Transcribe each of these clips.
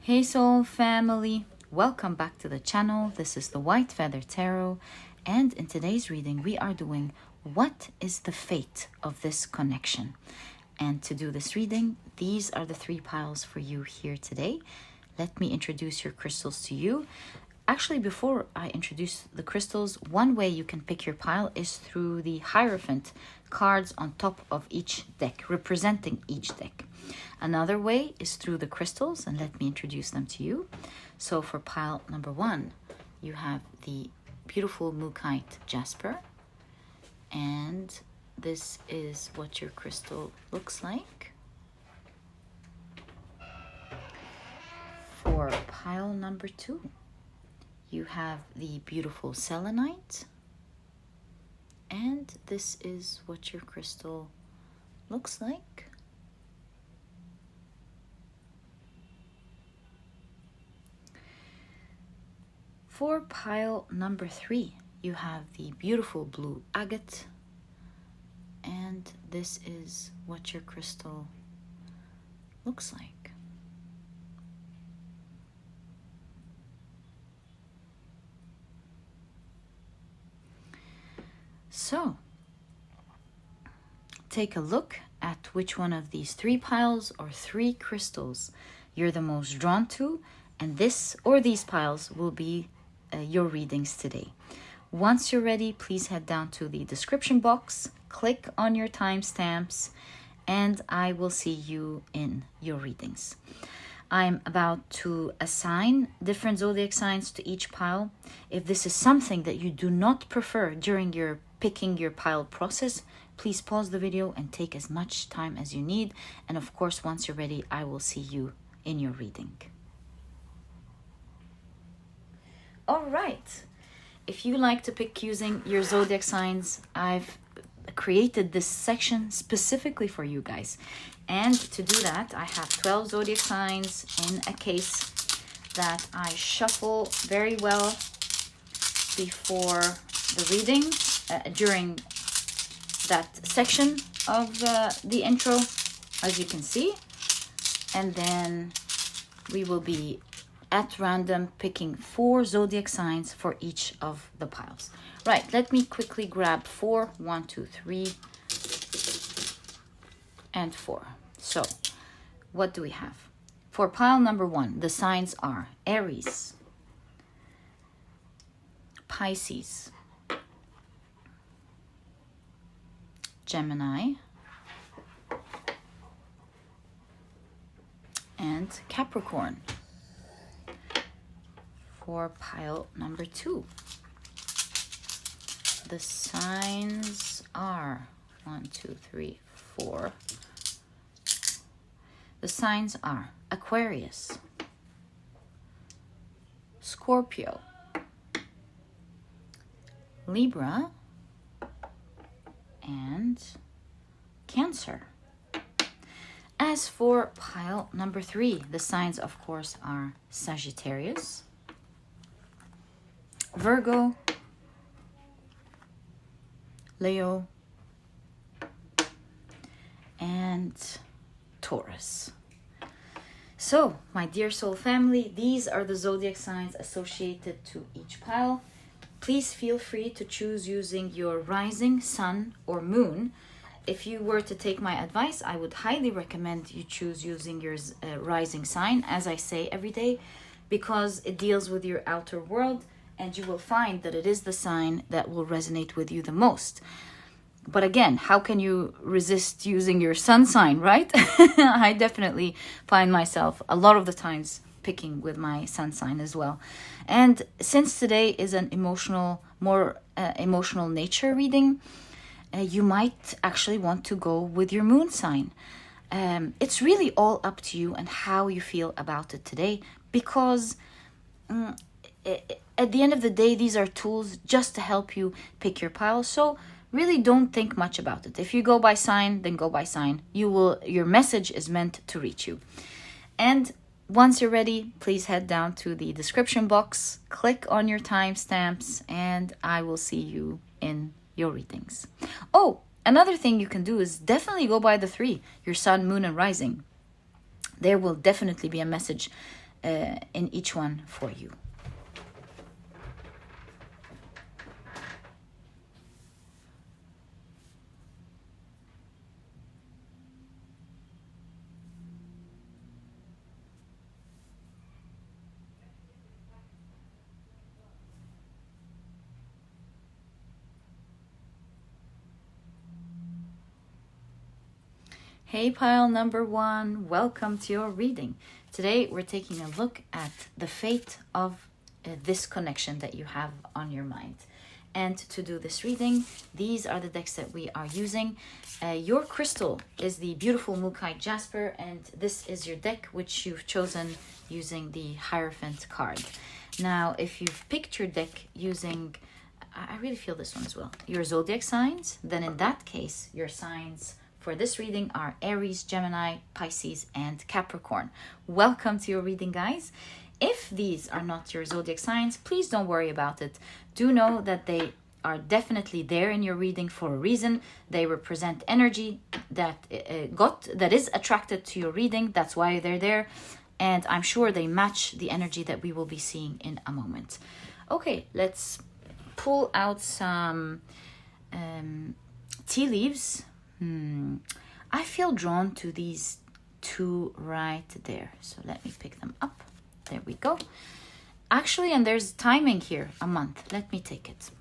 Hey soul family, welcome back to the channel. This is the White Feather Tarot, and in today's reading we are doing what is the fate of this connection. And to do this reading, these are the three piles for you here today. Let me introduce your crystals to you. Actually, before I introduce the crystals, one way you can pick your pile is through the Hierophant cards on top of each deck, representing each deck. Another way is through the crystals, and let me introduce them to you. So for pile number one, you have the beautiful Mookite Jasper, and this is what your crystal looks like. For pile number two, you have the beautiful Selenite, and this is what your crystal looks like. For pile number three, you have the beautiful blue Agate, and this is what your crystal looks like. So, take a look at which one of these three piles or three crystals you're the most drawn to, and this or these piles will be your readings today. Once you're ready, please head down to the description box, click on your timestamps, and I will see you in your readings. I'm about to assign different zodiac signs to each pile. If this is something that you do not prefer during your picking your pile process, please pause the video and take as much time as you need. And of course, once you're ready, I will see you in your reading. All right. If you like to pick using your zodiac signs, I've created this section specifically for you guys. And to do that, I have 12 zodiac signs in a case that I shuffle very well before the reading, during that section of the intro, as you can see. And then we will be at random picking 4 zodiac signs for each of the piles. Right, let me quickly grab 4. 1, 2, 3, and 4. So, what do we have? For pile number 1, the signs are Aries, Pisces, Gemini, and Capricorn. For pile number 2, the signs are 1, 2, 3, 4. The signs are Aquarius, Scorpio, Libra, and Cancer. As for pile number 3, the signs of course are Sagittarius, Virgo, Leo, and Taurus. So, my dear soul family, these are the zodiac signs associated to each pile. Please feel free to choose using your rising, sun, or moon. If you were to take my advice, I would highly recommend you choose using your rising sign, as I say every day, because it deals with your outer world, and you will find that it is the sign that will resonate with you the most. But again, how can you resist using your sun sign, right? I definitely find myself a lot of the times picking with my sun sign as well. And since today is an more emotional nature reading, you might actually want to go with your moon sign. It's really all up to you and how you feel about it today, because at the end of the day, these are tools just to help you pick your pile. So really don't think much about it. If you go by sign, then go by sign. Your message is meant to reach you. And once you're ready, please head down to the description box, click on your timestamps, and I will see you in your readings. Oh, another thing you can do is definitely go by the 3, your sun, moon, and rising. There will definitely be a message in each one for you. Hey pile number 1, welcome to your reading. Today we're taking a look at the fate of this connection that you have on your mind. And to do this reading, these are the decks that we are using. Your crystal is the beautiful Mookite Jasper, and this is your deck which you've chosen using the Hierophant card. Now, if you've picked your deck using, I really feel this one as well, your zodiac signs, then in that case, your signs for this reading are Aries, Gemini, Pisces, and Capricorn. Welcome to your reading, guys. If these are not your zodiac signs, please don't worry about it. Do know that they are definitely there in your reading for a reason. They represent energy that is attracted to your reading. That's why they're there. And I'm sure they match the energy that we will be seeing in a moment. Okay, let's pull out some tea leaves. I feel drawn to these two right there. So let me pick them up. There we go. Actually, and there's timing here, a month. Let me take it.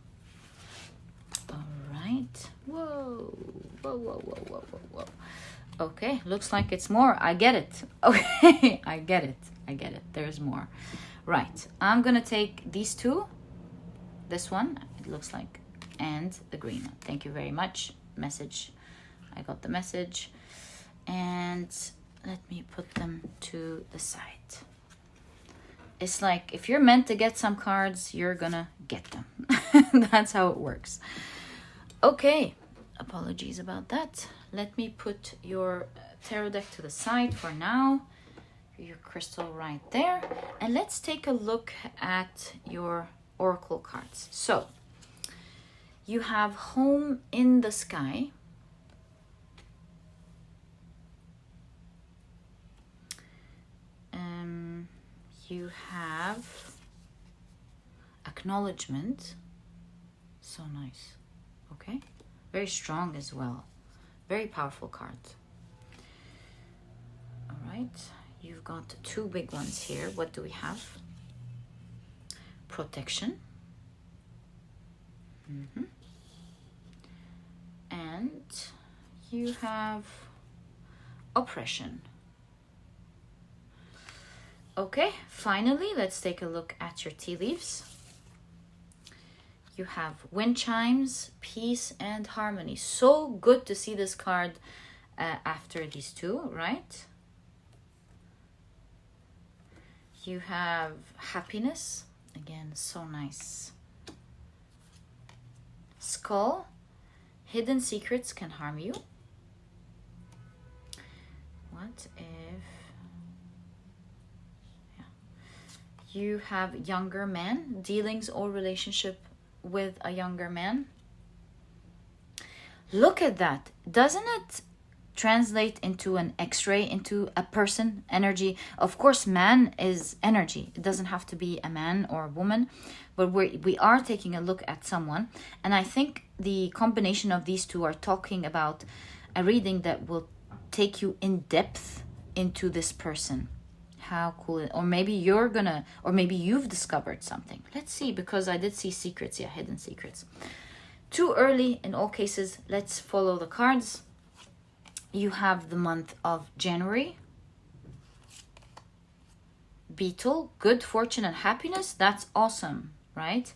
All right. Whoa. Whoa, whoa, whoa, whoa, whoa, whoa. Okay, looks like it's more. I get it. Okay, I get it. I get it. There's more. Right. I'm going to take these two. This one, it looks like, and the green one. Thank you very much. Message. I got the message. And let me put them to the side. It's like if you're meant to get some cards, you're gonna get them. That's how it works. Okay, apologies about that. Let me put your tarot deck to the side for now. Your crystal right there. And let's take a look at your oracle cards. So, you have Home in the Sky. You have Acknowledgement. So nice. Okay. Very strong as well. Very powerful card. All right. You've got two big ones here. What do we have? Protection. And you have Oppression. Okay, finally, let's take a look at your tea leaves. You have Wind Chimes, Peace, and Harmony. So good to see this card after these two, right? You have Happiness. Again, so nice. Skull. Hidden secrets can harm you. What if... You have Younger Man, dealings or relationship with a younger man. Look at that. Doesn't it translate into an X-ray, into a person energy? Of course, man is energy. It doesn't have to be a man or a woman, but we are taking a look at someone. And I think the combination of these two are talking about a reading that will take you in depth into this person. How cool. Or maybe you're gonna, or maybe you've discovered something. Let's see, because I did see secrets. Yeah, hidden secrets. Too early in all cases. Let's follow the cards. You have the month of January. Beetle, good fortune and happiness. That's awesome, right?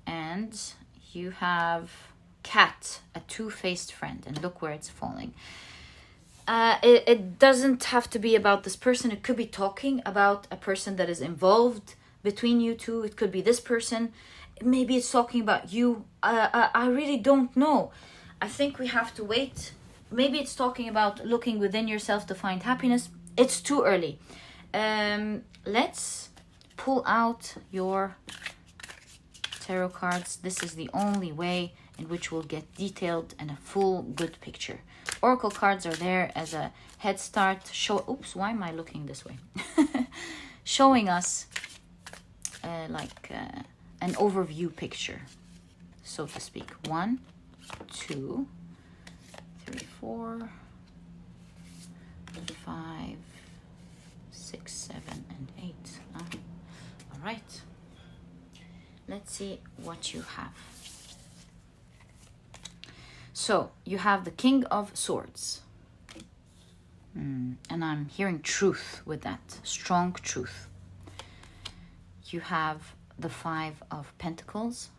And you have Cat, a two-faced friend. And look where it's falling. It doesn't have to be about this person. It could be talking about a person that is involved between you two. It could be this person. Maybe it's talking about you. I really don't know. I think we have to wait. Maybe it's talking about looking within yourself to find happiness. It's too early. Let's pull out your tarot cards. This is the only way in which we'll get detailed and a full good picture. Oracle cards are there as a head start. Oops, why am I looking this way? showing us an overview picture, so to speak. 1, 2, 3, 4, 5, 6, 7, and 8. All right. Let's see what you have. So you have the King of Swords. And I'm hearing truth with that. Strong truth. You have the 5 of Pentacles.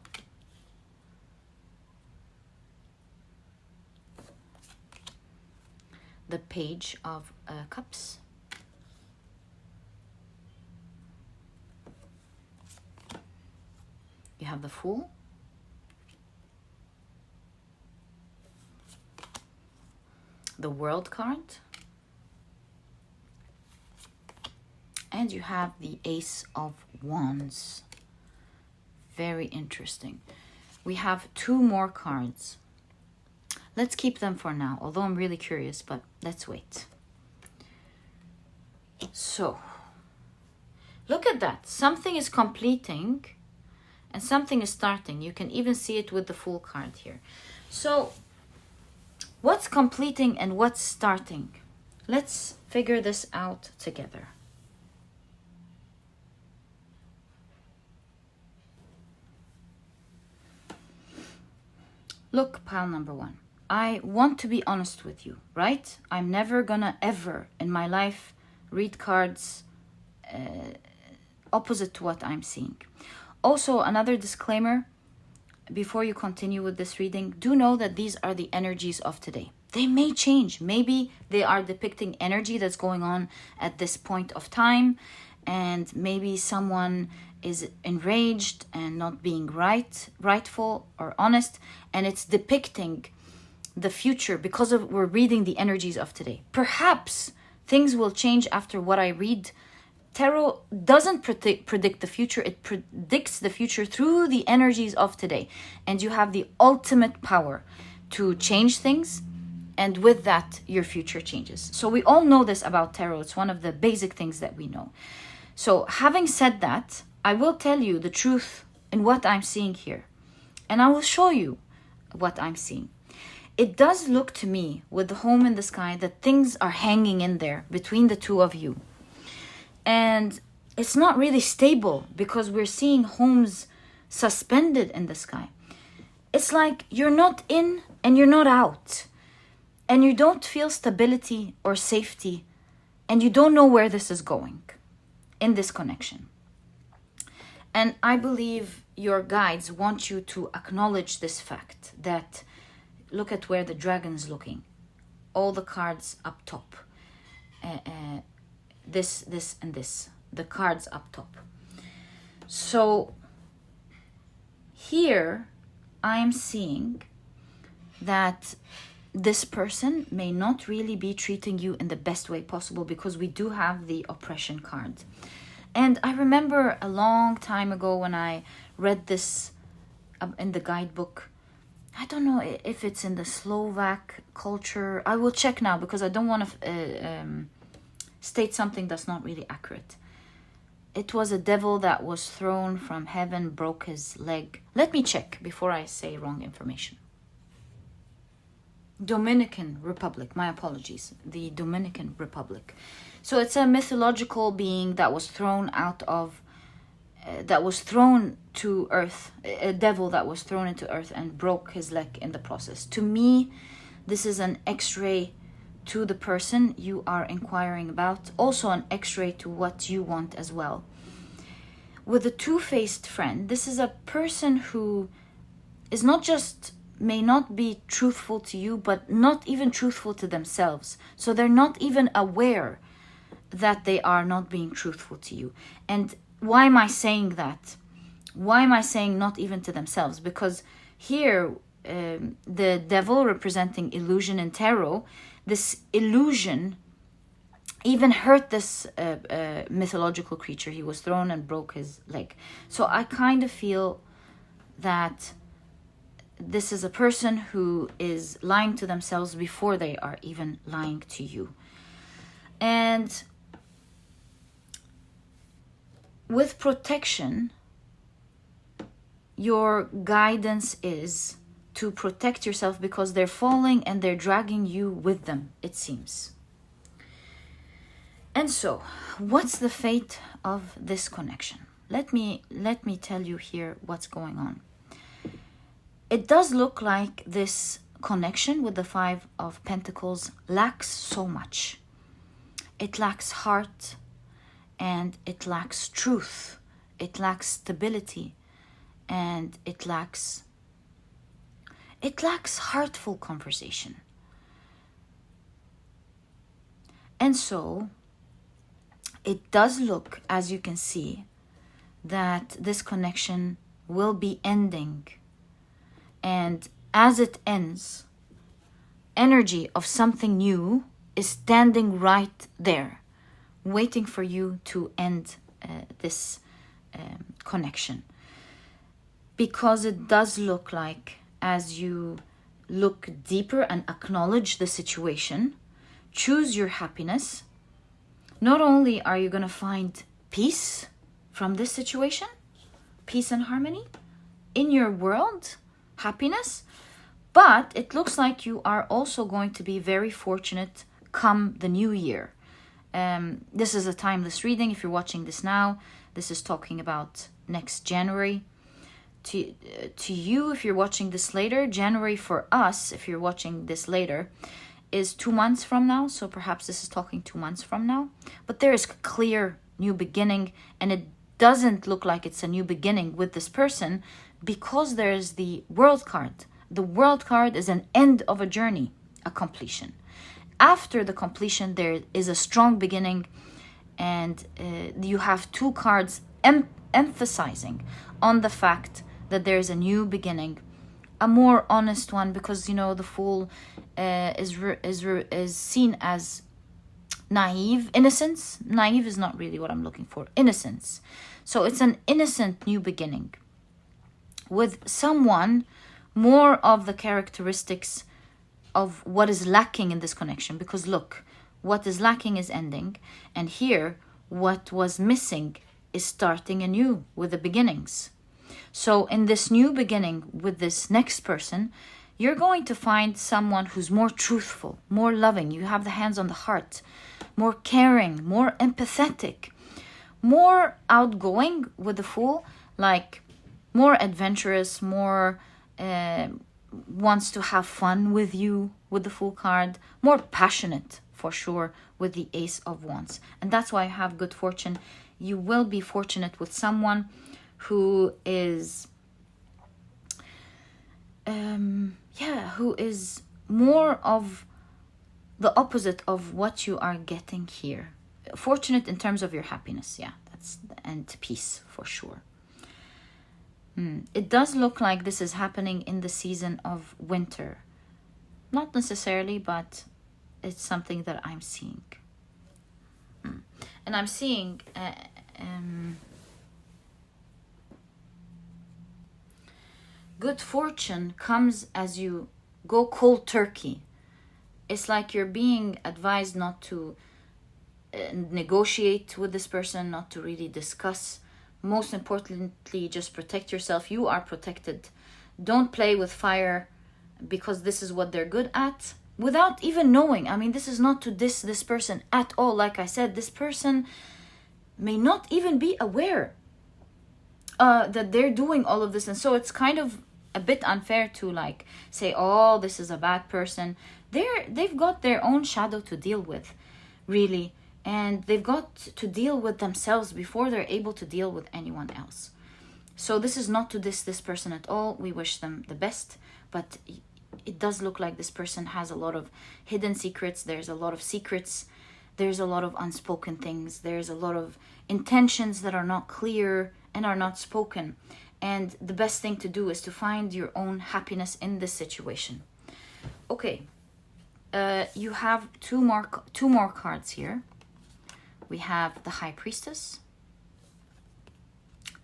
The Page of Cups. You have the Fool. The World card. And you have the Ace of Wands. Very interesting. We have 2 more cards. Let's keep them for now, although I'm really curious, but let's wait. So, look at that. Something is completing and something is starting. You can even see it with the Fool card here. So, what's completing and what's starting? Let's figure this out together. Look, pile number 1. I want to be honest with you, right? I'm never gonna ever in my life read cards opposite to what I'm seeing. Also, another disclaimer before you continue with this reading, do know that these are the energies of today. They may change. Maybe they are depicting energy that's going on at this point of time, and maybe someone is enraged and not being rightful or honest, and it's depicting the future because of we're reading the energies of today. Perhaps things will change after what I read. Tarot doesn't predict the future. It predicts the future through the energies of today. And you have the ultimate power to change things. And with that, your future changes. So we all know this about tarot. It's one of the basic things that we know. So having said that, I will tell you the truth in what I'm seeing here. And I will show you what I'm seeing. It does look to me, with the home in the sky, that things are hanging in there between the two of you. And it's not really stable because we're seeing homes suspended in the sky. It's like you're not in and you're not out. And you don't feel stability or safety. And you don't know where this is going in this connection. And I believe your guides want you to acknowledge this fact that look at where the dragon's looking. All the cards up top. This, and this. The cards up top. So here I'm seeing that this person may not really be treating you in the best way possible because we do have the oppression card. And I remember a long time ago when I read this in the guidebook. I don't know if it's in the Slovak culture. I will check now because I don't want to state something that's not really accurate. It was a devil that was thrown from heaven, broke his leg. Let me check before I say wrong information. Dominican Republic, my apologies. The Dominican Republic. So it's a mythological being that was thrown out of, that was thrown to earth, a devil that was thrown into earth and broke his leg in the process. To me, this is an X-ray to the person you are inquiring about. Also an X-ray to what you want as well. With a two-faced friend, this is a person who is not just, may not be truthful to you, but not even truthful to themselves. So they're not even aware that they are not being truthful to you. And why am I saying that? Why am I saying not even to themselves? Because here, the devil representing illusion in tarot, this illusion even hurt this mythological creature. He was thrown and broke his leg. So I kind of feel that this is a person who is lying to themselves before they are even lying to you. And with protection, your guidance is to protect yourself because they're falling and they're dragging you with them, it seems. And so, what's the fate of this connection? Let me tell you here what's going on. It does look like this connection with the Five of Pentacles lacks so much. It lacks heart, and it lacks truth. It lacks stability, and it lacks heartful conversation. And so it does look, as you can see, that this connection will be ending. And as it ends, energy of something new is standing right there, waiting for you to end this connection. Because it does look like, as you look deeper and acknowledge the situation, choose your happiness, not only are you going to find peace from this situation, peace and harmony in your world, happiness, but it looks like you are also going to be very fortunate come the new year. This is a timeless reading. If you're watching this now, this is talking about next January. To you, if you're watching this later, January for us, if you're watching this later, is 2 months from now. So perhaps this is talking 2 months from now. But there is a clear new beginning, and it doesn't look like it's a new beginning with this person because there's the World card. The World card is an end of a journey, a completion. After the completion, there is a strong beginning, and you have 2 cards emphasizing on the fact that there is a new beginning, a more honest one, because the Fool is seen as naive, innocence. Naive is not really what I'm looking for. Innocence. So it's an innocent new beginning with someone more of the characteristics of what is lacking in this connection. Because look, what is lacking is ending, and here what was missing is starting anew with the beginnings. So in this new beginning with this next person, you're going to find someone who's more truthful, more loving. You have the hands on the heart, more caring, more empathetic, more outgoing with the Fool, like more adventurous, more wants to have fun with you with the Fool card, more passionate for sure with the Ace of Wands. And that's why I have good fortune. You will be fortunate with someone who is who is more of the opposite of what you are getting here. Fortunate in terms of your happiness, and peace for sure. It does look like this is happening in the season of winter. Not necessarily, but it's something that I'm seeing. And I'm seeing good fortune comes as you go cold turkey. It's like you're being advised not to negotiate with this person, not to really discuss. Most importantly, just protect yourself. You are protected. Don't play with fire because this is what they're good at without even knowing. I mean, this is not to diss this person at all. Like I said, this person may not even be aware that they're doing all of this. And so it's kind of a bit unfair to say, oh, this is a bad person. They've got their own shadow to deal with, really. And they've got to deal with themselves before they're able to deal with anyone else. So this is not to diss this person at all. We wish them the best. But it does look like this person has a lot of hidden secrets. There's a lot of secrets. There's a lot of unspoken things. There's a lot of intentions that are not clear and are not spoken. And the best thing to do is to find your own happiness in this situation. Okay. You have two more cards here. We have the High Priestess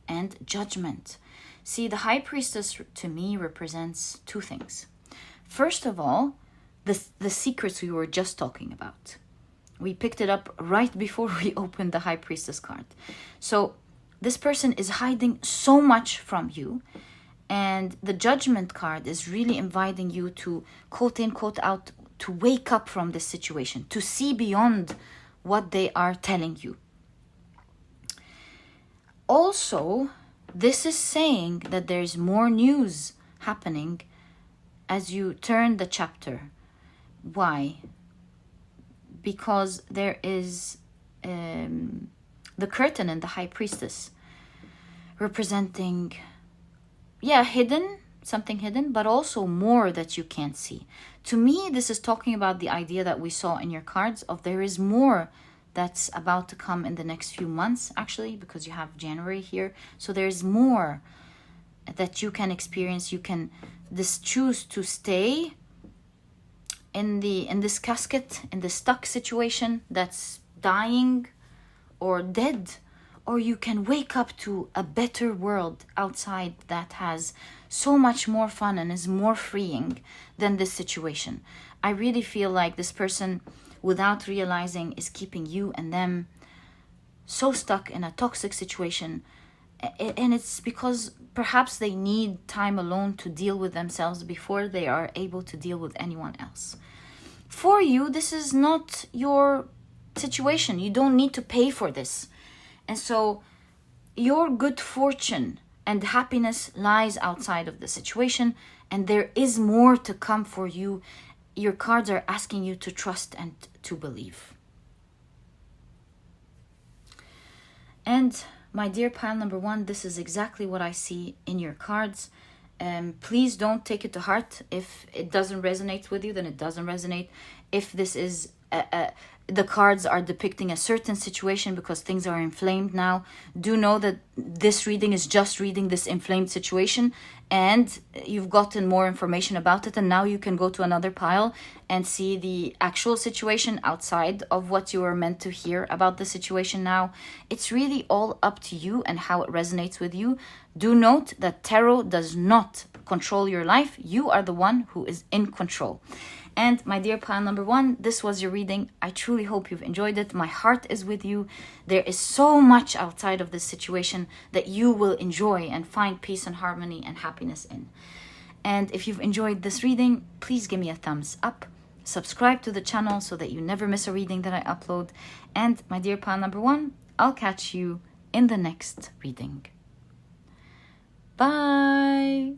and Judgment. See, the High Priestess to me represents 2 things. First of all, the secrets we were just talking about. We picked it up right before we opened the High Priestess card. So this person is hiding so much from you. And the Judgment card is really inviting you to, quote in, quote out, to wake up from this situation, to see beyond what they are telling you. Also, this is saying that there's more news happening as you turn the chapter. Why? Because there is the curtain and the High Priestess representing, hidden, something hidden, but also more that you can't see. To me, this is talking about the idea that we saw in your cards of there is more that's about to come in the next few months, actually, because you have January here. So there's more that you can experience. You can choose to stay in this casket, in the stuck situation that's dying or dead, or you can wake up to a better world outside that has so much more fun and is more freeing than this situation. I really feel like this person, without realizing, is keeping you and them so stuck in a toxic situation. And it's because perhaps they need time alone to deal with themselves before they are able to deal with anyone else. For you, this is not your situation. You don't need to pay for this. And so your good fortune and happiness lies outside of the situation, and there is more to come for you. Your cards are asking you to trust and to believe. And my dear pile number 1, this is exactly what I see in your cards. Please don't take it to heart. If it doesn't resonate with you, then it doesn't resonate. If this is the cards are depicting a certain situation because things are inflamed now, do know that this reading is just reading this inflamed situation, and you've gotten more information about it, and now you can go to another pile and see the actual situation outside of what you were meant to hear about the situation now. It's really all up to you and how it resonates with you. Do note that tarot does not control your life. You are the one who is in control. And my dear pile number 1, this was your reading. I truly hope you've enjoyed it. My heart is with you. There is so much outside of this situation that you will enjoy and find peace and harmony and happiness in. And if you've enjoyed this reading, please give me a thumbs up. Subscribe to the channel so that you never miss a reading that I upload. And my dear pile number 1, I'll catch you in the next reading. Bye.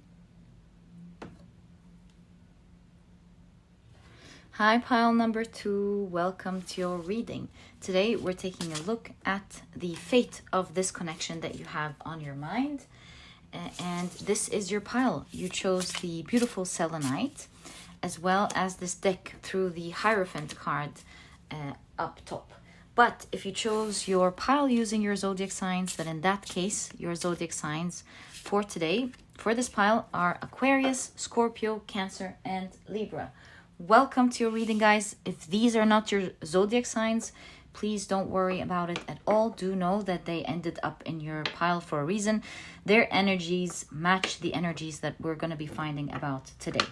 Hi, pile number 2. Welcome to your reading. Today, we're taking a look at the fate of this connection that you have on your mind. And this is your pile. You chose the beautiful Selenite, as well as this deck through the Hierophant card up top. But if you chose your pile using your zodiac signs, then in that case, your zodiac signs for today, for this pile, are Aquarius, Scorpio, Cancer, and Libra. Welcome to your reading, guys. If these are not your zodiac signs, please don't worry about it at all. Do know that they ended up in your pile for a reason. Their energies match the energies that we're going to be finding about today.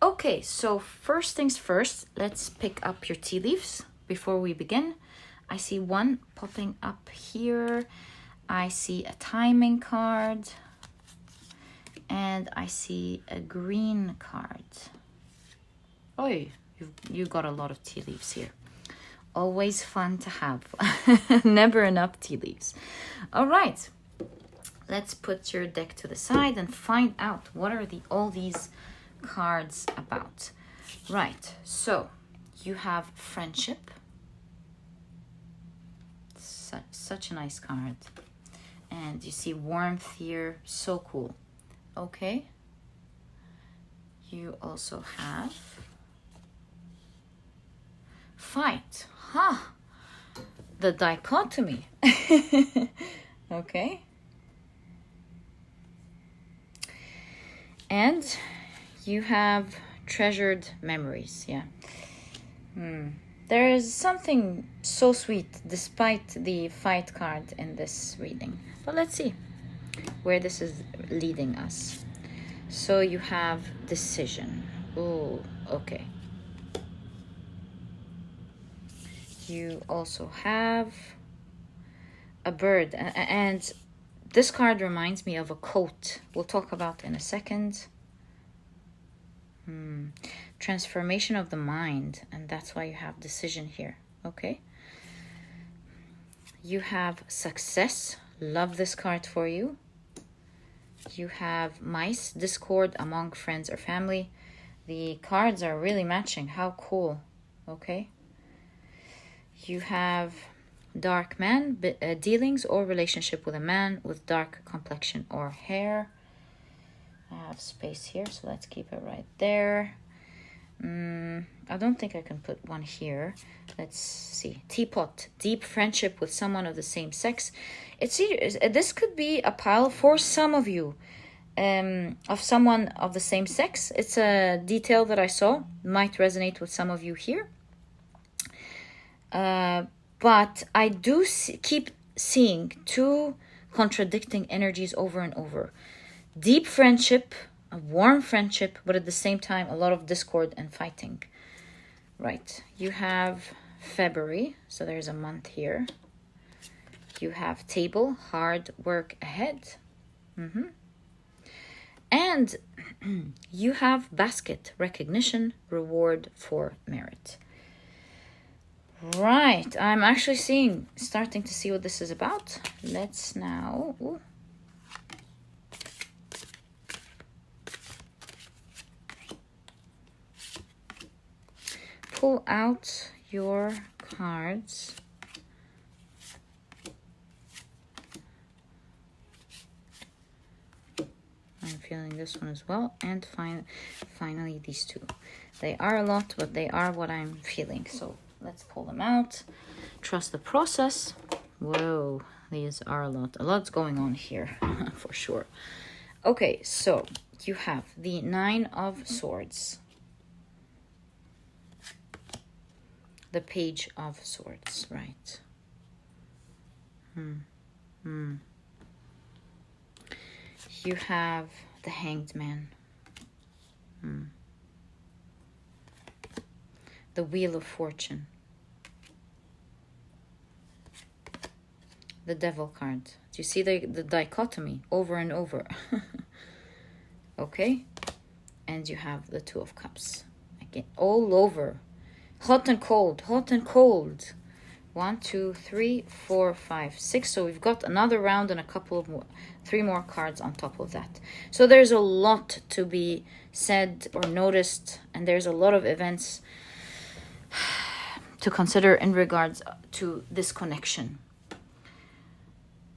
Okay, so first things first, let's pick up your tea leaves before we begin. I see one popping up here. I see a timing card. And I see a green card. Oh, you got a lot of tea leaves here. Always fun to have. Never enough tea leaves. All right. Let's put your deck to the side and find out what are all these cards about. Right. So you have friendship. Such a nice card. And you see warmth here. So cool. Okay. You also have fight. The dichotomy. Okay. And you have treasured memories. Yeah. There is something so sweet despite the fight card in this reading. But let's see where this is leading us. So you have decision. Oh, okay. You also have a bird, and this card reminds me of a coat. We'll talk about in a second. Transformation of the mind, and that's why you have decision here. Okay. You have success. Love this card for you. You have mice, discord among friends or family. The cards are really matching. How cool. Okay. You have dark man, dealings or relationship with a man with dark complexion or hair. I have space here, so let's keep it right there. I don't think I can put one here. Let's see. Teapot, deep friendship with someone of the same sex. This could be a pile for some of you, of someone of the same sex. It's a detail that I saw. Might resonate with some of you here. But I do keep seeing two contradicting energies over and over. Deep friendship, a warm friendship, but at the same time, a lot of discord and fighting. Right. You have February, so there's a month here. You have table, hard work ahead. And you have basket, recognition, reward for merit. Right. I'm actually starting to see what this is about. Let's now... pull out your cards. I'm feeling this one as well. And finally these two. They are a lot, but they are what I'm feeling. So let's pull them out. Trust the process. Whoa, these are a lot. A lot's going on here for sure. Okay, so you have the 9 of Swords. The Page of Swords, right. You have the Hanged Man. The Wheel of Fortune. The Devil card. Do you see the dichotomy over and over? Okay. And you have the Two of Cups. Again, all over. Hot and cold, hot and cold. 1, 2, 3, 4, 5, 6. So we've got another round and a couple of more, 3 more cards on top of that. So there's a lot to be said or noticed, and there's a lot of events to consider in regards to this connection.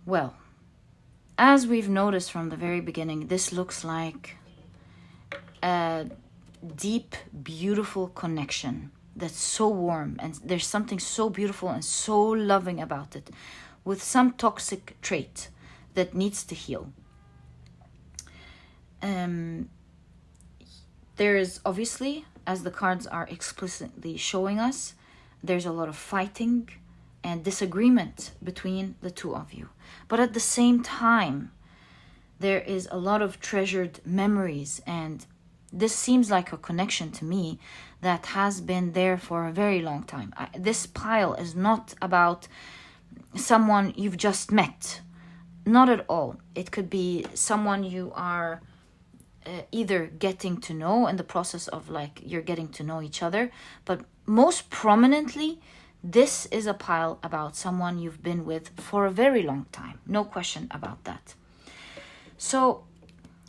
Well, as we've noticed from the very beginning, this looks like a deep, beautiful connection that's so warm, and there's something so beautiful and so loving about it, with some toxic trait that needs to heal. There is obviously, as the cards are explicitly showing us, there's a lot of fighting and disagreement between the two of you. But at the same time, there is a lot of treasured memories, and this seems like a connection to me that has been there for a very long time. This pile is not about someone you've just met. Not at all. It could be someone you are either getting to know in the process of, like, you're getting to know each other. But most prominently, this is a pile about someone you've been with for a very long time. No question about that. So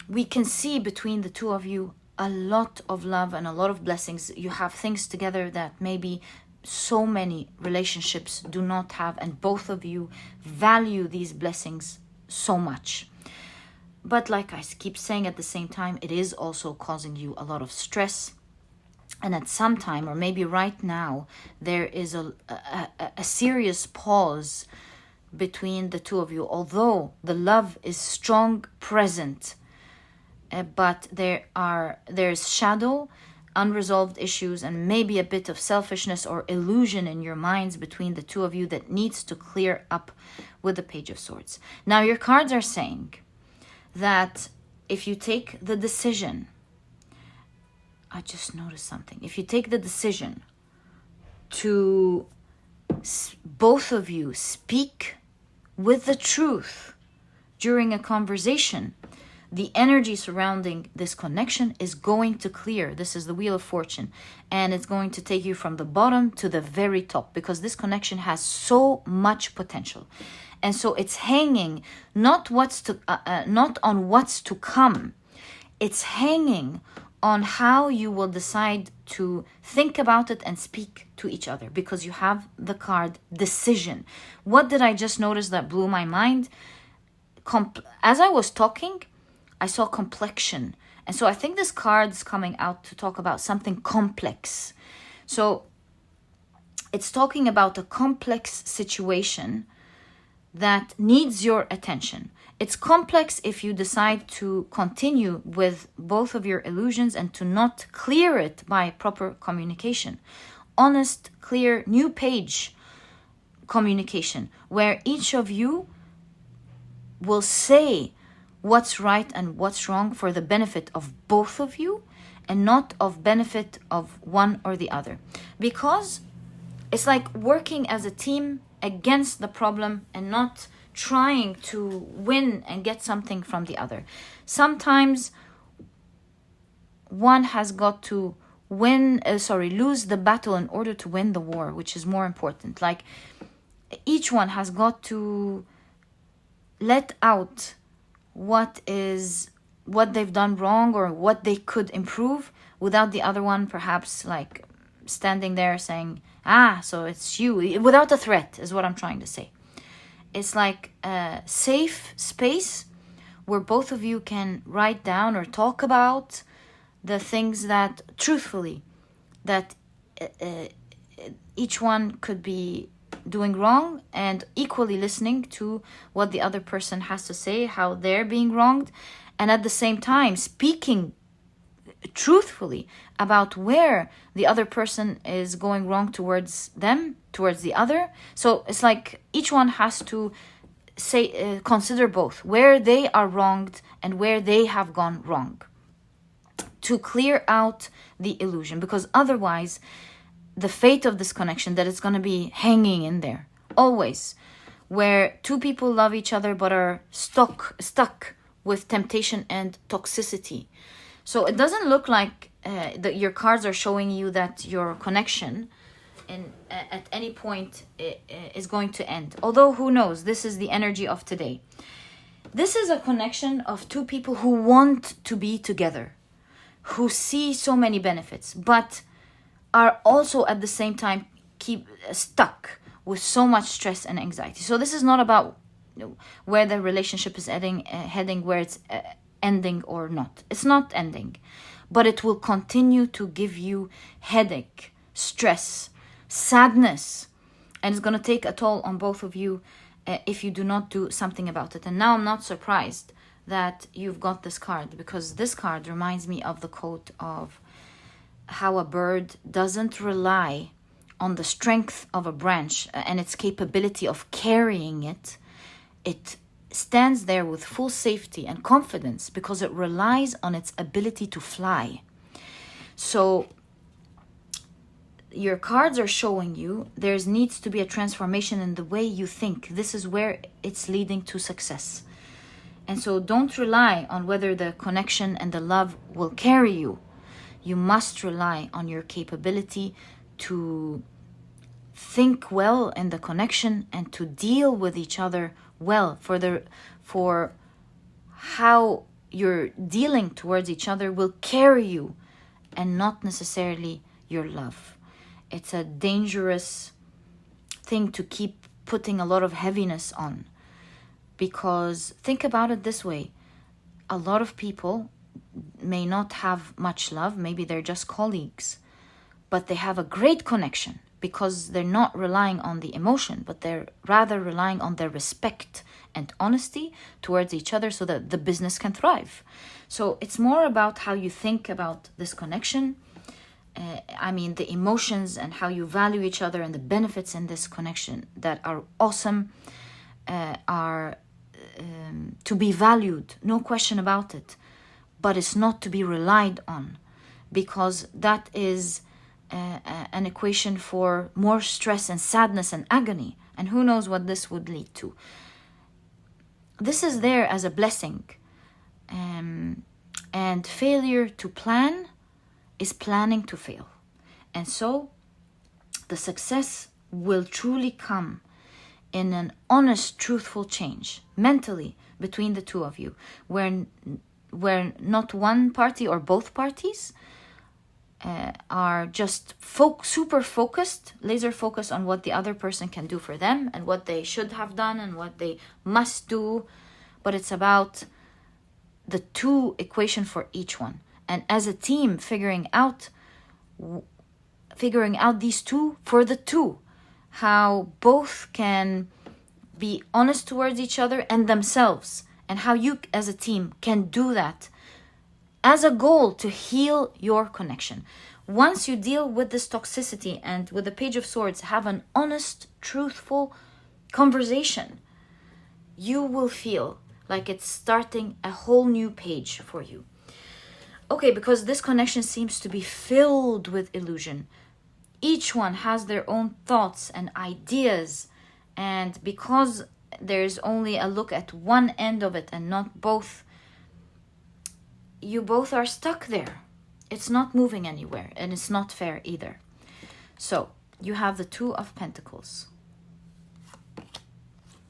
we can see between the two of you a lot of love and a lot of blessings. You have things together that maybe so many relationships do not have, and both of you value these blessings so much. But like I keep saying, at the same time, it is also causing you a lot of stress. And at some time, or maybe right now, there is a serious pause between the two of you. Although the love is strong, present, but there's shadow, unresolved issues, and maybe a bit of selfishness or illusion in your minds between the two of you that needs to clear up with the Page of Swords. Now, your cards are saying that if you take the decision, I just noticed something. If you take the decision to both of you speak with the truth during a conversation, the energy surrounding this connection is going to clear. This is the Wheel of Fortune. And it's going to take you from the bottom to the very top, because this connection has so much potential. And so it's hanging not on what's to come. It's hanging on how you will decide to think about it and speak to each other, because you have the card decision. What did I just notice that blew my mind? As I was talking, I saw complexion. And so I think this card is coming out to talk about something complex. So it's talking about a complex situation that needs your attention. It's complex if you decide to continue with both of your illusions and to not clear it by proper communication. Honest, clear, new page communication, where each of you will say what's right and what's wrong for the benefit of both of you, and not of benefit of one or the other. Because it's like working as a team against the problem and not trying to win and get something from the other. Sometimes one has got to lose the battle in order to win the war, which is more important. Like, each one has got to let out what they've done wrong or what they could improve, without the other one perhaps like standing there saying, so it's you, without a threat, is what I'm trying to say. It's like a safe space where both of you can write down or talk about the things that truthfully that each one could be doing wrong, and equally listening to what the other person has to say, how they're being wronged, and at the same time speaking truthfully about where the other person is going wrong towards the other. So it's like each one has to say, consider both where they are wronged and where they have gone wrong, to clear out the illusion. Because otherwise, the fate of this connection, that it's going to be hanging in there always, where two people love each other but are stuck with temptation and toxicity. So it doesn't look like that your cards are showing you that your connection at any point is going to end. Although, who knows? This is the energy of today. This is a connection of two people who want to be together, who see so many benefits, but are also at the same time keep stuck with so much stress and anxiety. So this is not about where the relationship is heading, where it's ending or not. It's not ending, but it will continue to give you headache, stress, sadness, and it's going to take a toll on both of you if you do not do something about it. And now I'm not surprised that you've got this card, because this card reminds me of the quote of how a bird doesn't rely on the strength of a branch and its capability of carrying it. It stands there with full safety and confidence because it relies on its ability to fly. So your cards are showing you there needs to be a transformation in the way you think. This is where it's leading to success. And so don't rely on whether the connection and the love will carry you. You must rely on your capability to think well in the connection and to deal with each other well, for how you're dealing towards each other will carry you and not necessarily your love. It's a dangerous thing to keep putting a lot of heaviness on, because think about it this way. A lot of people may not have much love, maybe they're just colleagues, but they have a great connection because they're not relying on the emotion, but they're rather relying on their respect and honesty towards each other so that the business can thrive. So it's more about how you think about this connection. The emotions and how you value each other and the benefits in this connection that are awesome, are to be valued, no question about it. But it's not to be relied on, because that is an equation for more stress and sadness and agony. And who knows what this would lead to. this is there as a blessing. And failure to plan is planning to fail. And so the success will truly come in an honest, truthful change mentally between the two of you, where not one party or both parties are just super focused, laser focused on what the other person can do for them and what they should have done and what they must do. But it's about the two equation for each one. And as a team, figuring out these two for the two, how both can be honest towards each other and themselves, and how you as a team can do that as a goal to heal your connection. Once you deal with this toxicity and with the Page of Swords, have an honest, truthful conversation, you will feel like it's starting a whole new page for you. Okay, because this connection seems to be filled with illusion. Each one has their own thoughts and ideas, and because there's only a look at one end of it and not both, you both are stuck there. It's not moving anywhere, and it's not fair either. So you have the Two of Pentacles,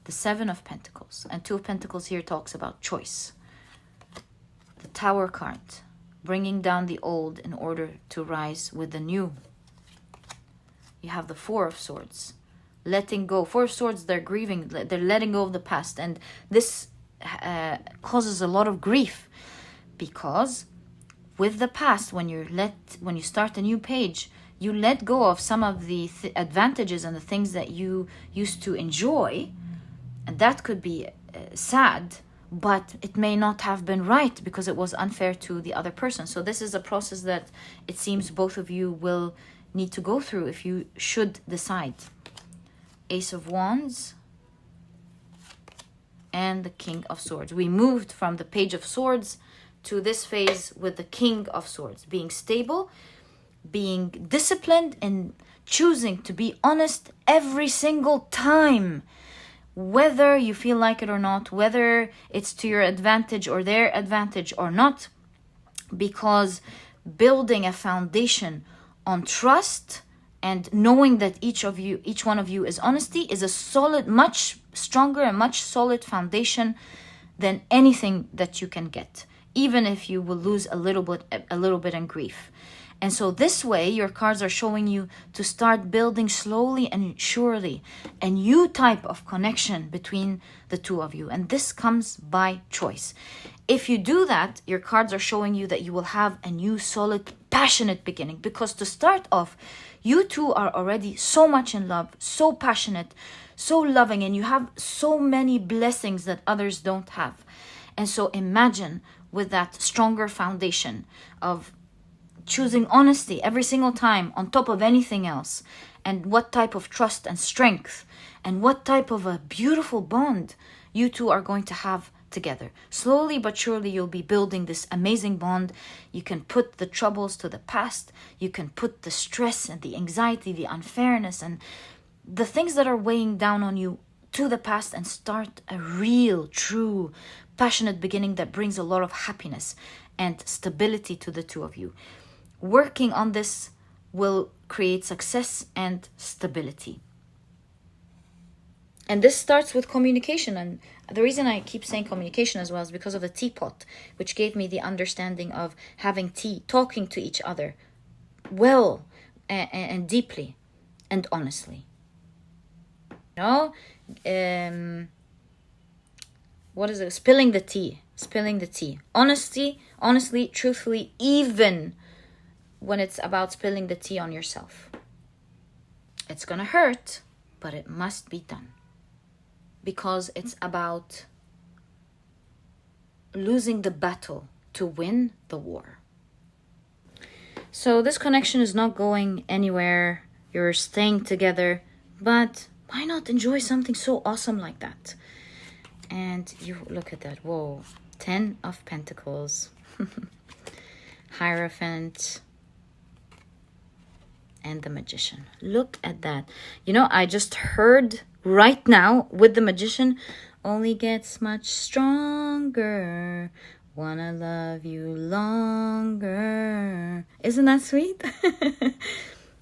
the Seven of Pentacles, and Two of Pentacles here talks about choice. The Tower card, bringing down the old in order to rise with the new. You have the Four of Swords, letting go. Four of Swords, they're grieving, they're letting go of the past, and this causes a lot of grief, because with the past, when you start a new page, you let go of some of the advantages and the things that you used to enjoy, and that could be sad, but it may not have been right because it was unfair to the other person. So this is a process that it seems both of you will need to go through if you should decide. Ace of Wands and the King of Swords. We moved from the Page of Swords to this phase with the King of Swords, being stable, being disciplined, and choosing to be honest every single time, whether you feel like it or not, whether it's to your advantage or their advantage or not, because building a foundation on trust and knowing that each one of you is honesty is a solid, much stronger and much solid foundation than anything that you can get, even if you will lose a little bit in grief. And so this way, your cards are showing you to start building slowly and surely a new type of connection between the two of you. And this comes by choice. If you do that, your cards are showing you that you will have a new, solid, passionate beginning. Because to start off, you two are already so much in love, so passionate, so loving, and you have so many blessings that others don't have. And so imagine with that stronger foundation of choosing honesty every single time on top of anything else, and what type of trust and strength and what type of a beautiful bond you two are going to have together. Slowly but surely you'll be building this amazing bond. You can put the troubles to the past, you can put the stress and the anxiety, the unfairness and the things that are weighing down on you to the past, and start a real, true, passionate beginning that brings a lot of happiness and stability to the two of you. Working on this will create success and stability. And this starts with communication. And the reason I keep saying communication as well is because of the teapot, which gave me the understanding of having tea, talking to each other well and deeply and honestly. You know, what is it? Spilling the tea. Honestly, truthfully, even when it's about spilling the tea on yourself. It's gonna hurt, but it must be done. Because it's about losing the battle to win the war. So this connection is not going anywhere. You're staying together, but why not enjoy something so awesome like that? And you look at that. Whoa. 10 of Pentacles. Hierophant. And the Magician. Look at that. You know, I just heard right now with the Magician only gets much stronger. Wanna love you longer. Isn't that sweet?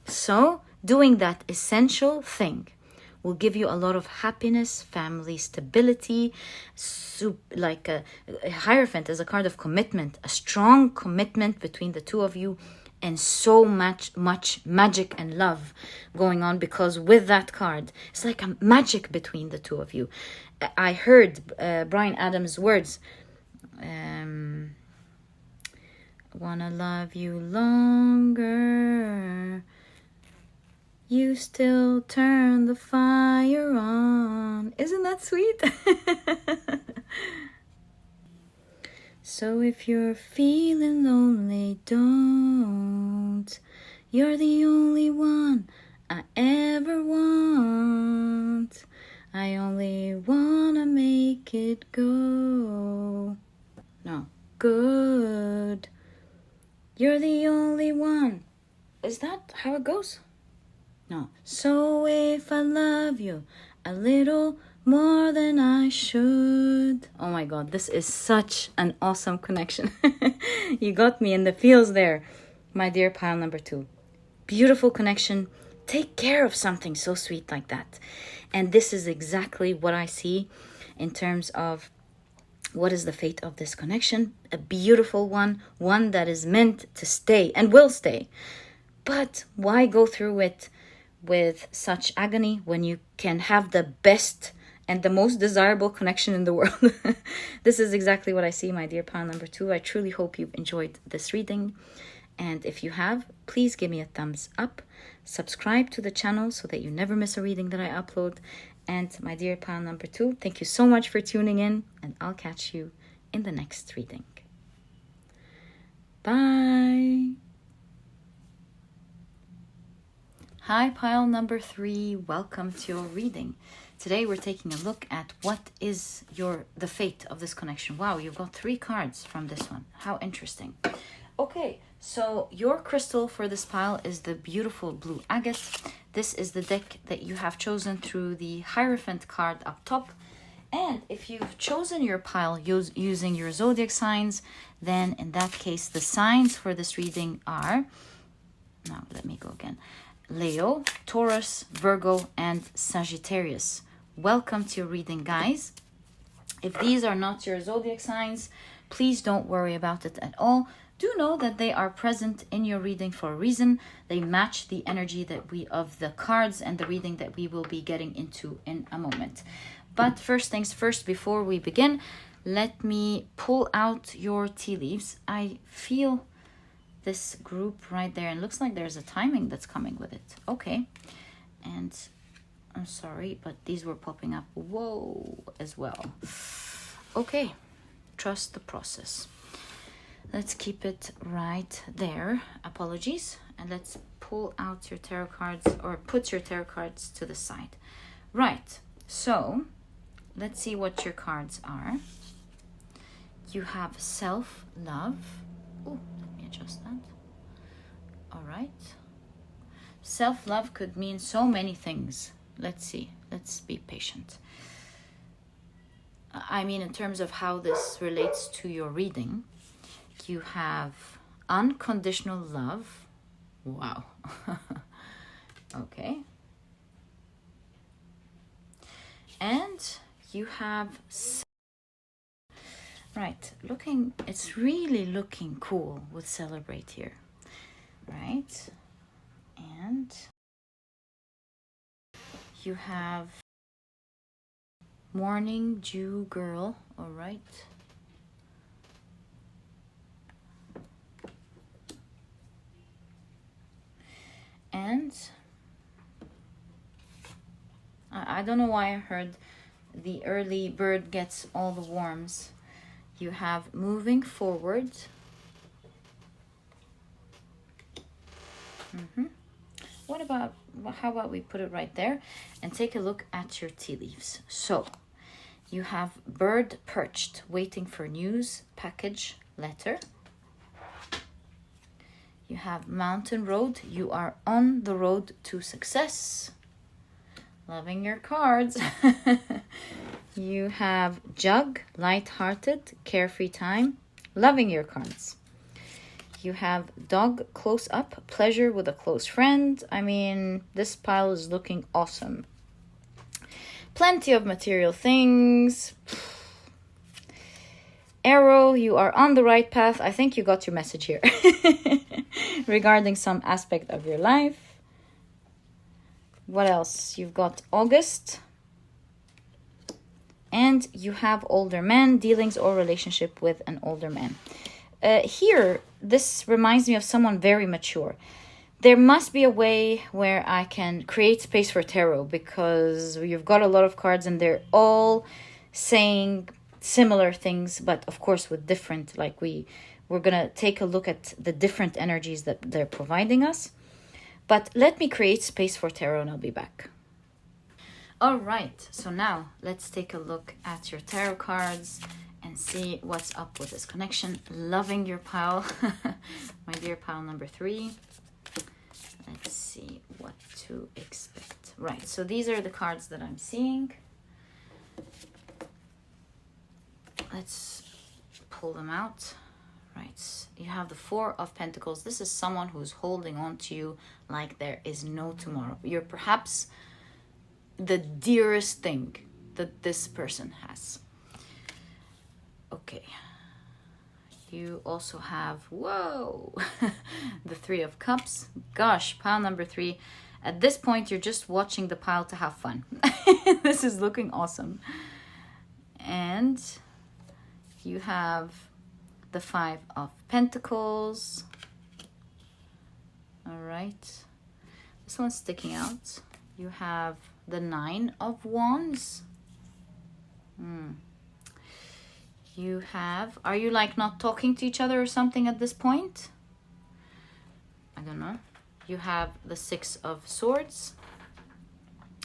So, doing that essential thing will give you a lot of happiness, family stability. Like a Hierophant is a card of commitment, a strong commitment between the two of you, and so much magic and love going on, because with that card, it's like a magic between the two of you. I heard Bryan Adams' words. Wanna love you longer. You still turn the fire on. Isn't that sweet? So if you're feeling lonely, don't. You're the only one I ever want. I only wanna make it go. No, good. You're the only one. Is that how it goes? No. So if I love you a little more than I should. Oh my God, this is such an awesome connection. You got me in the feels there, my dear pile number 2. Beautiful connection. Take care of something so sweet like that. And this is exactly what I see in terms of what is the fate of this connection. A beautiful one that is meant to stay and will stay. But why go through it with such agony when you can have the best and the most desirable connection in the world? This is exactly what I see, my dear pile number 2. I truly hope you've enjoyed this reading. And if you have, please give me a thumbs up. Subscribe to the channel so that you never miss a reading that I upload. And my dear pile number 2, thank you so much for tuning in. And I'll catch you in the next reading. Bye. Hi, pile number 3. Welcome to your reading. Today we're taking a look at what is the fate of this connection. Wow, you've got 3 cards from this one. How interesting. Okay, so your crystal for this pile is the beautiful blue agate. This is the deck that you have chosen through the Hierophant card up top. And if you've chosen your pile using your zodiac signs, then in that case, the signs for this reading are, now let me go again, Leo, Taurus, Virgo, and Sagittarius. Welcome to your reading, guys. If these are not your zodiac signs, please don't worry about it at all. Do know that they are present in your reading for a reason. They match the energy of the cards and the reading that we will be getting into in a moment. But first things first, before we begin, let me pull out your tea leaves. I feel this group right there, and looks like there's a timing that's coming with it. Okay, and I'm sorry, but these were popping up whoa as well. Okay, trust the process. Let's keep it right there. Apologies. And let's pull out your tarot cards, or put your tarot cards to the side. Right, so let's see what your cards are. You have self-love. Oh, let me adjust that. All right. Self-love could mean so many things. Let's see. Let's be patient. I mean, in terms of how this relates to your reading, you have unconditional love. Wow. Okay. And you have, right, it's really looking cool with celebrate here. Right. And you have morning dew girl. All right. And I don't know why I heard the early bird gets all the worms. You have moving forward. How about we put it right there and take a look at your tea leaves. So you have bird perched, waiting for news, package, letter. You have mountain road. You are on the road to success. Loving your cards. You have Jug, light-hearted, carefree time, loving your cards. You have Dog, close up, pleasure with a close friend. I mean, this pile is looking awesome. Plenty of material things. Arrow, you are on the right path. I think you got your message here regarding some aspect of your life. What else? You've got August. And you have older man, dealings or relationship with an older man. Here, this reminds me of someone very mature. There must be a way where I can create space for tarot, because you've got a lot of cards and they're all saying similar things, but of course with different, like we're gonna take a look at the different energies that they're providing us. But let me create space for tarot and I'll be back. All right, so now let's take a look at your tarot cards and see what's up with this connection. Loving your pile, my dear pile number 3. Let's see what to expect. Right, so these are the cards that I'm seeing. Let's pull them out. Right, you have the 4 of Pentacles. This is someone who's holding on to you like there is no tomorrow. You're perhaps the dearest thing that this person has. Okay. You also have, whoa, the 3 of Cups. Gosh, pile number 3. At this point, you're just watching the pile to have fun. This is looking awesome. And you have the 5 of Pentacles. All right. This one's sticking out. You have the 9 of Wands. You have, are you like not talking to each other or something at this point? I don't know. You have the 6 of Swords.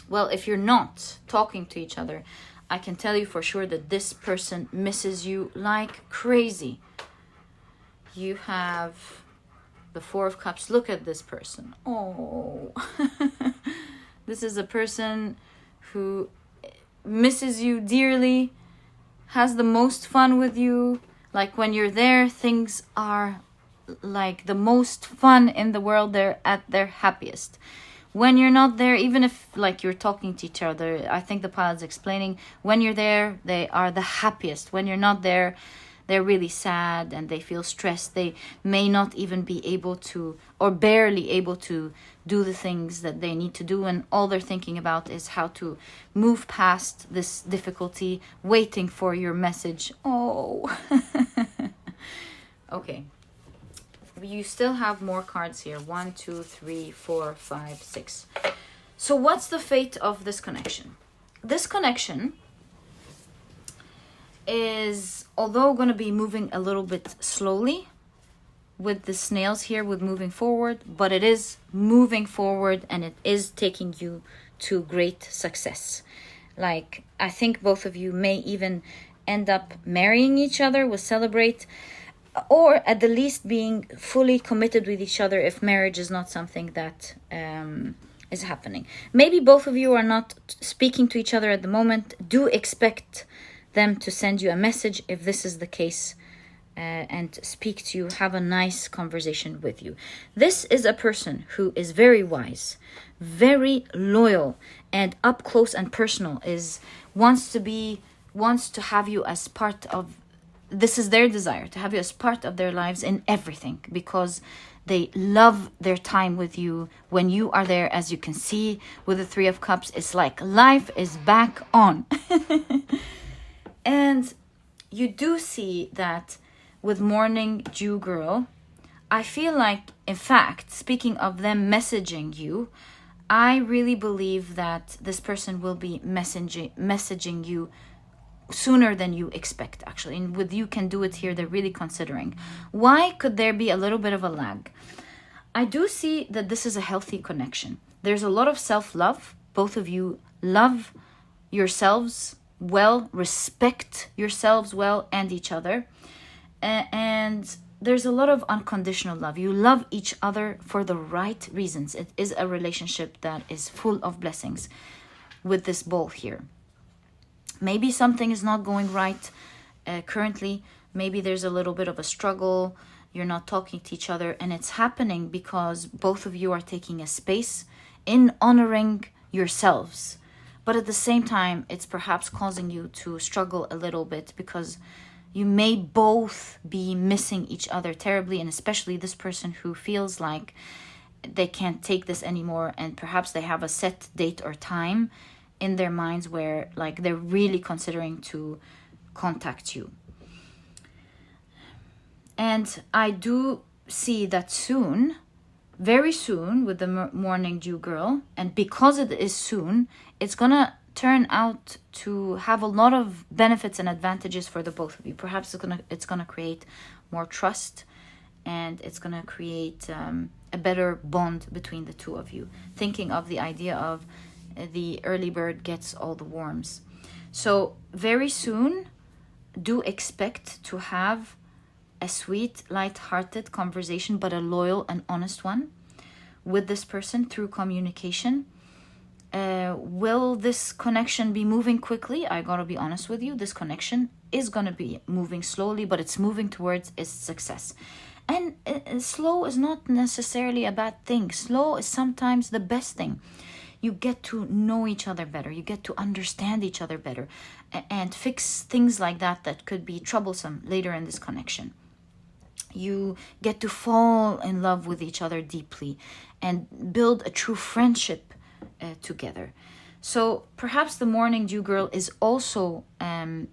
Well, if you're not talking to each other, I can tell you for sure that this person misses you like crazy. You have the 4 of Cups. Look at this person. Oh, this is a person who misses you dearly, has the most fun with you. Like when you're there, things are like the most fun in the world. They're at their happiest. When you're not there, even if like you're talking to each other, I think the pile is explaining, when you're there, they are the happiest. When you're not there, they're really sad and they feel stressed. They may not even be able to, or barely able to, do the things that they need to do, and all they're thinking about is how to move past this difficulty, waiting for your message. Oh. Okay. You still have more cards here. 1, 2, 3, 4, 5, 6. So what's the fate of this connection? This connection is, although going to be moving a little bit slowly with the snails here with moving forward, but it is moving forward and it is taking you to great success. Like, I think both of you may even end up marrying each other, will celebrate, or at the least being fully committed with each other if marriage is not something that is happening. Maybe both of you are not speaking to each other at the moment. Do expect them to send you a message if this is the case, and speak to you, have a nice conversation with you. This is a person who is very wise, very loyal, and up close and personal, wants to have you as part of, this is their desire, to have you as part of their lives in everything, because they love their time with you. When you are there, as you can see with the 3 of Cups, it's like life is back on. And you do see that with Morning Dew Girl, I feel like, in fact, speaking of them messaging you, I really believe that this person will be messaging you sooner than you expect, actually. And with You Can Do It here, they're really considering. Why could there be a little bit of a lag? I do see that this is a healthy connection. There's a lot of self-love. Both of you love yourselves well, respect yourselves well and each other. And there's a lot of unconditional love. You love each other for the right reasons. It is a relationship that is full of blessings with this ball here. Maybe something is not going right currently. Maybe there's a little bit of a struggle. You're not talking to each other, and it's happening because both of you are taking a space in honoring yourselves. But at the same time, it's perhaps causing you to struggle a little bit because you may both be missing each other terribly, and especially this person who feels like they can't take this anymore, and perhaps they have a set date or time in their minds where like they're really considering to contact you. And I do see that soon, very soon, with the morning dew girl, and because it is soon, it's gonna turn out to have a lot of benefits and advantages for the both of you. Perhaps it's gonna create more trust, and it's gonna create a better bond between the two of you. Thinking of the idea of the early bird gets all the worms. So very soon, do expect to have a sweet, light-hearted conversation, but a loyal and honest one with this person through communication. Will this connection be moving quickly? I gotta be honest with you. This connection is gonna be moving slowly, but it's moving towards its success. And slow is not necessarily a bad thing. Slow is sometimes the best thing. You get to know each other better. You get to understand each other better and fix things like that could be troublesome later in this connection. You get to fall in love with each other deeply and build a true friendship together. So perhaps the morning dew girl is also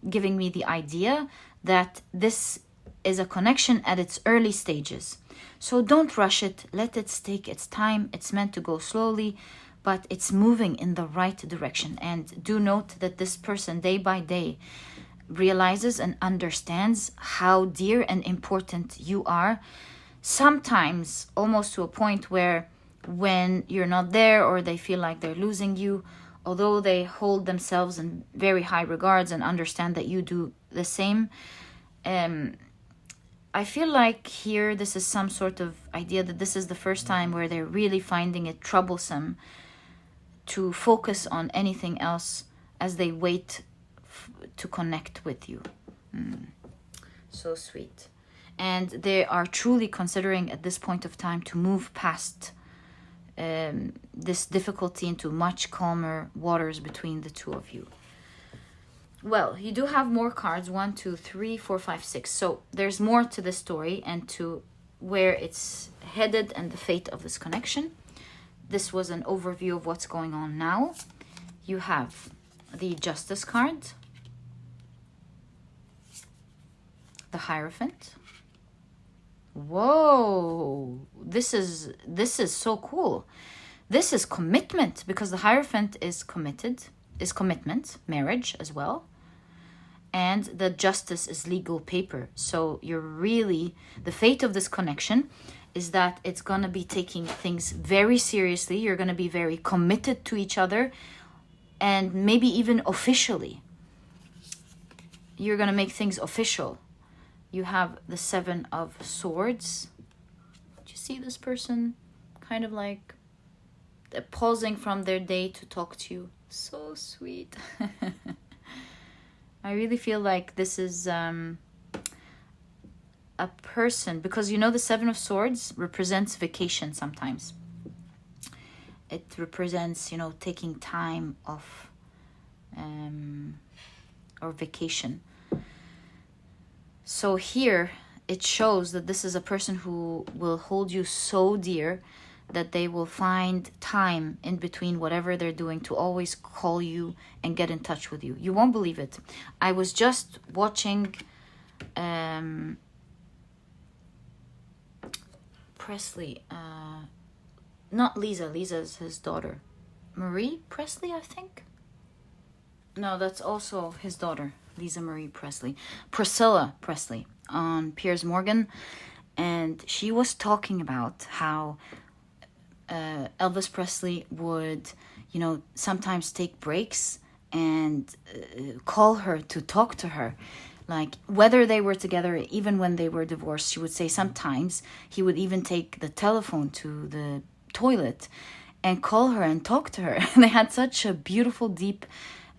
giving me the idea that this is a connection at its early stages. So don't rush it. Let it take its time. It's meant to go slowly, but it's moving in the right direction. And do note that this person, day by day, realizes and understands how dear and important you are. Sometimes almost to a point where when you're not there or they feel like they're losing you, although they hold themselves in very high regards and understand that you do the same, I feel like here this is some sort of idea that this is the first time where they're really finding it troublesome to focus on anything else as they wait to connect with you. So sweet. And they are truly considering at this point of time to move past this difficulty into much calmer waters between the two of you. Well, you do have more cards. 1, 2, 3, 4, 5, 6. So there's more to the story and to where it's headed and the fate of this connection. This was an overview of what's going on now. You have the Justice card, the Hierophant. Whoa, this is so cool. This is commitment, because the Hierophant is commitment, marriage as well. And the Justice is legal paper. So you're really, the fate of this connection is that it's going to be taking things very seriously. You're going to be very committed to each other, and maybe even officially. You're going to make things official. You have the 7 of Swords. Do you see this person kind of like pausing from their day to talk to you? So sweet. I really feel like this is a person, because you know the 7 of Swords represents vacation sometimes. It represents, taking time off or vacation. So here it shows that this is a person who will hold you so dear that they will find time in between whatever they're doing to always call you and get in touch with you. You won't believe it. I was just watching Presley, not Lisa. Lisa's his daughter. Marie Presley, I think. No, that's also his daughter, Lisa Marie Presley. Priscilla Presley on Piers Morgan. And she was talking about how Elvis Presley would, sometimes take breaks and call her to talk to her. Like, whether they were together, even when they were divorced, she would say sometimes he would even take the telephone to the toilet and call her and talk to her. And they had such a beautiful, deep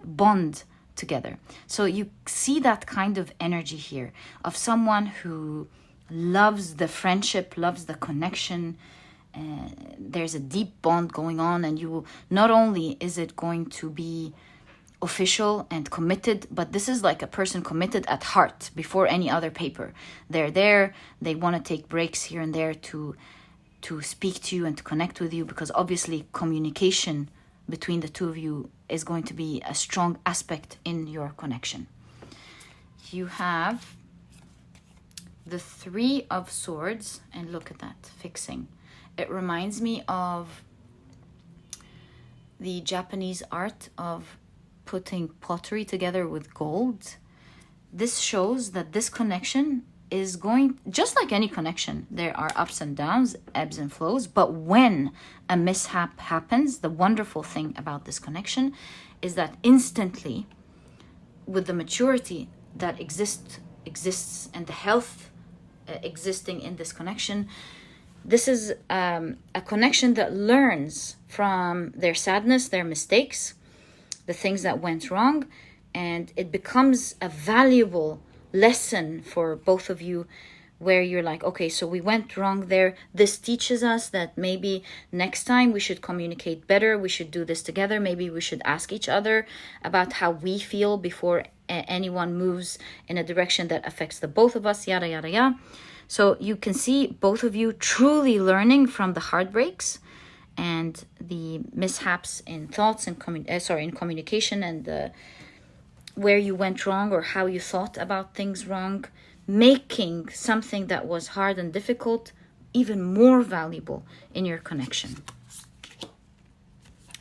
bond together. So you see that kind of energy here of someone who loves the friendship, loves the connection. There's a deep bond going on, and you not only is it going to be official and committed, but this is like a person committed at heart before any other paper. They're there, they want to take breaks here and there to speak to you and to connect with you, because obviously communication between the two of you is going to be a strong aspect in your connection. You have the Three of Swords, and look at that, fixing. It reminds me of the Japanese art of putting pottery together with gold. This shows that this connection is going, just like any connection, there are ups and downs, ebbs and flows, but when a mishap happens, the wonderful thing about this connection is that instantly, with the maturity that exists and the health existing in this connection, this is a connection that learns from their sadness, their mistakes, the things that went wrong, and it becomes a valuable lesson for both of you, where you're like, okay, so we went wrong there. This teaches us that maybe next time we should communicate better. We should do this together. Maybe we should ask each other about how we feel before anyone moves in a direction that affects the both of us, yada, yada, yada. So you can see both of you truly learning from the heartbreaks and the mishaps in thoughts and in communication, and where you went wrong or how you thought about things wrong, making something that was hard and difficult even more valuable in your connection.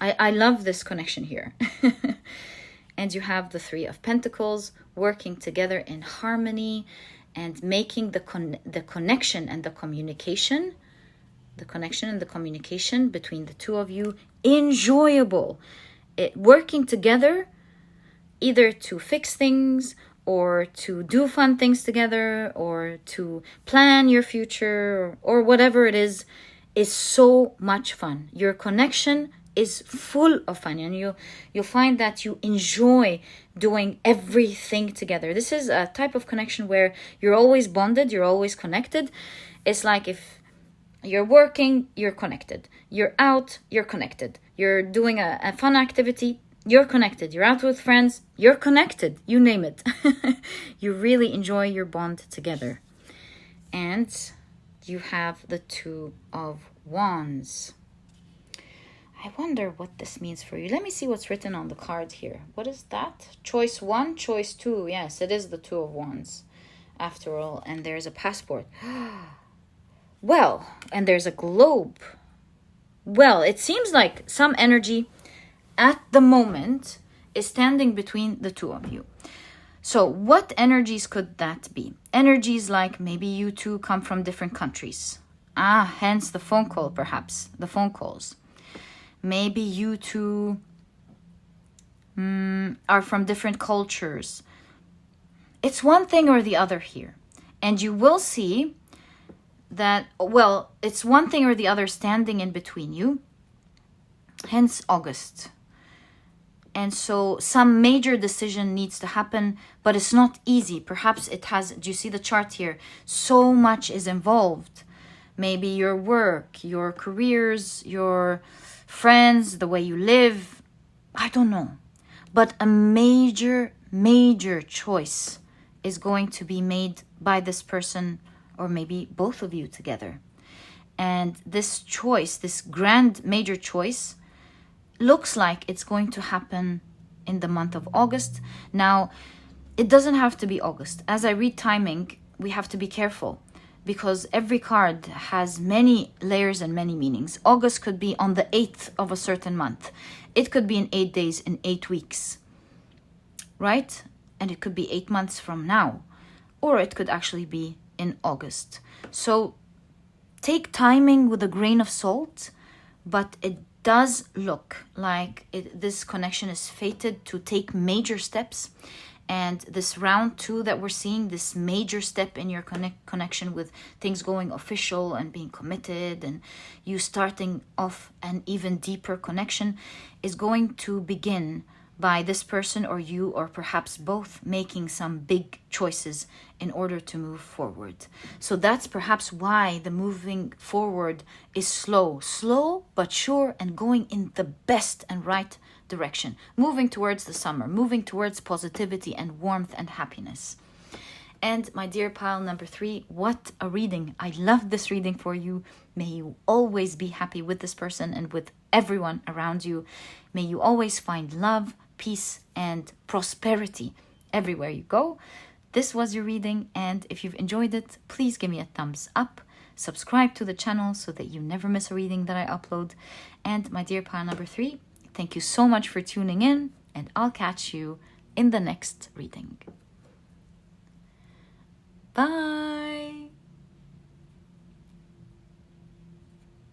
I love this connection here. And you have the Three of Pentacles, working together in harmony and making the connection and the communication between the two of you enjoyable. Working together either to fix things or to do fun things together or to plan your future or whatever it is so much fun. Your connection is full of fun, and you'll find that you enjoy doing everything together. This is a type of connection where you're always bonded, you're always connected. It's like if you're working, you're connected. You're out, you're connected. You're doing a fun activity, you're connected. You're out with friends, you're connected. You name it. You really enjoy your bond together. And you have the Two of Wands. I wonder what this means for you. Let me see what's written on the card here. What is that? Choice 1, choice 2. Yes, it is the Two of Wands after all. And there's a passport. Well, and there's a globe. Well, it seems like some energy at the moment is standing between the two of you. So what energies could that be? Energies like maybe you two come from different countries. Hence the phone call, perhaps. The phone calls. Maybe you two are from different cultures. It's one thing or the other here. And you will see that, well, it's one thing or the other standing in between you. Hence August. And so some major decision needs to happen, but it's not easy. Perhaps it has, do you see the chart here? So much is involved. Maybe your work, your careers, your friends, the way you live. I don't know. But a major, major choice is going to be made by this person, or maybe both of you together. And this choice, this grand major choice, looks like it's going to happen in the month of August. Now, it doesn't have to be August. As I read timing, we have to be careful because every card has many layers and many meanings. August could be on the 8th of a certain month. It could be in 8 days, in 8 weeks, right? And it could be 8 months from now, or it could actually be in August. So take timing with a grain of salt, but it does look like this connection is fated to take major steps. And this round 2 that we're seeing, this major step in your connection with things going official and being committed and you starting off an even deeper connection, is going to begin by this person or you, or perhaps both, making some big choices in order to move forward. So that's perhaps why the moving forward is slow but sure, and going in the best and right direction, moving towards the summer, moving towards positivity and warmth and happiness. And my dear pile number 3, what a reading. I love this reading for you. May you always be happy with this person and with everyone around you. May you always find love, peace, and prosperity everywhere you go. This was your reading, and if you've enjoyed it, please give me a thumbs up. Subscribe to the channel so that you never miss a reading that I upload. And my dear pile number 3, thank you so much for tuning in, and I'll catch you in the next reading. Bye!